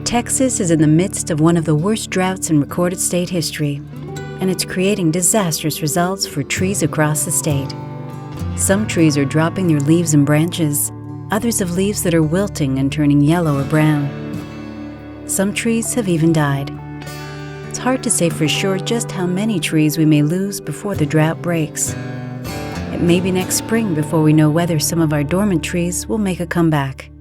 Texas is in the midst of one of the worst droughts in recorded state history, and it's creating disastrous results for trees across the state. Some trees are dropping their leaves and branches. Others have leaves that are wilting and turning yellow or brown. Some trees have even died. It's hard to say for sure just how many trees we may lose before the drought breaks. It may be next spring before we know whether some of our dormant trees will make a comeback.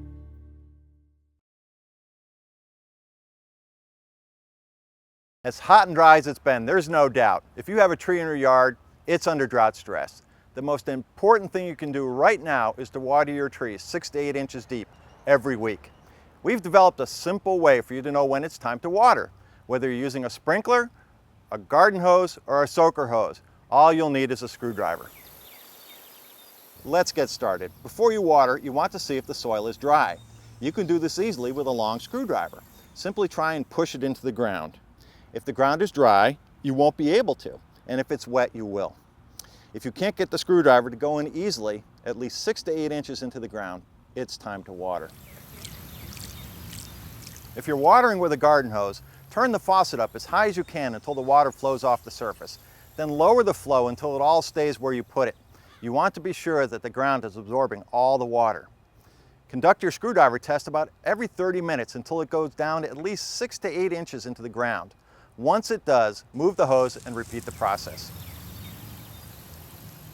As hot and dry as it's been, there's no doubt, if you have a tree in your yard, it's under drought stress. The most important thing you can do right now is to water your trees 6 to 8 inches deep every week. We've developed a simple way for you to know when it's time to water. Whether you're using a sprinkler, a garden hose, or a soaker hose, all you'll need is a screwdriver. Let's get started. Before you water, you want to see if the soil is dry. You can do this easily with a long screwdriver. Simply try and push it into the ground. If the ground is dry, you won't be able to, and if it's wet, you will. If you can't get the screwdriver to go in easily, at least 6 to 8 inches into the ground, it's time to water. If you're watering with a garden hose, turn the faucet up as high as you can until the water flows off the surface. Then lower the flow until it all stays where you put it. You want to be sure that the ground is absorbing all the water. Conduct your screwdriver test about every 30 minutes until it goes down at least 6 to 8 inches into the ground. Once it does, move the hose and repeat the process.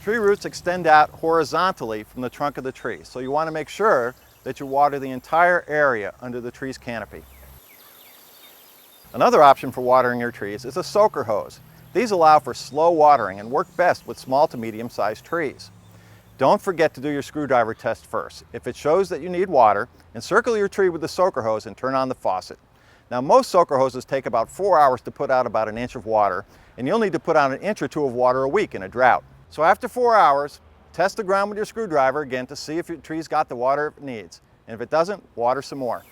Tree roots extend out horizontally from the trunk of the tree, so you want to make sure that you water the entire area under the tree's canopy. Another option for watering your trees is a soaker hose. These allow for slow watering and work best with small to medium-sized trees. Don't forget to do your screwdriver test first. If it shows that you need water, encircle your tree with the soaker hose and turn on the faucet. Now, most soaker hoses take about 4 hours to put out about 1 inch of water, and you'll need to put out 1 inch or 2 of water a week in a drought. So after 4 hours, test the ground with your screwdriver again to see if your tree's got the water it needs. And if it doesn't, water some more.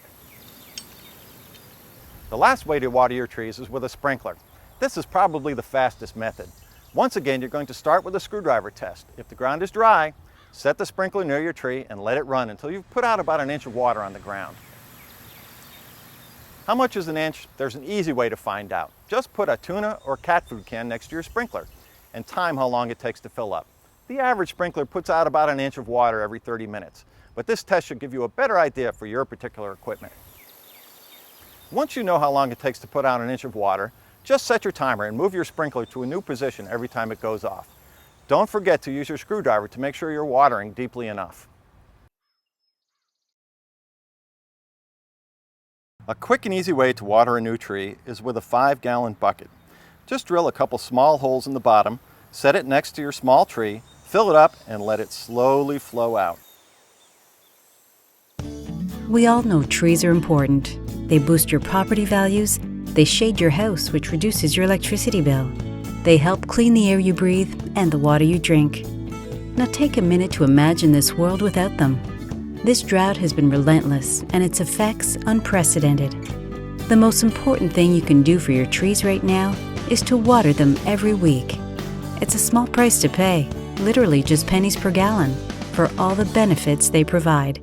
The last way to water your trees is with a sprinkler. This is probably the fastest method. Once again, you're going to start with a screwdriver test. If the ground is dry, set the sprinkler near your tree and let it run until you've put out about 1 inch of water on the ground. How much is 1 inch? There's an easy way to find out. Just put a tuna or cat food can next to your sprinkler and time how long it takes to fill up. The average sprinkler puts out about 1 inch of water every 30 minutes, but this test should give you a better idea for your particular equipment. Once you know how long it takes to put out 1 inch of water, just set your timer and move your sprinkler to a new position every time it goes off. Don't forget to use your screwdriver to make sure you're watering deeply enough. A quick and easy way to water a new tree is with a 5-gallon bucket. Just drill a couple small holes in the bottom, set it next to your small tree, fill it up, and let it slowly flow out. We all know trees are important. They boost your property values. They shade your house, which reduces your electricity bill. They help clean the air you breathe and the water you drink. Now take a minute to imagine this world without them. This drought has been relentless and its effects unprecedented. The most important thing you can do for your trees right now is to water them every week. It's a small price to pay, literally just pennies per gallon, for all the benefits they provide.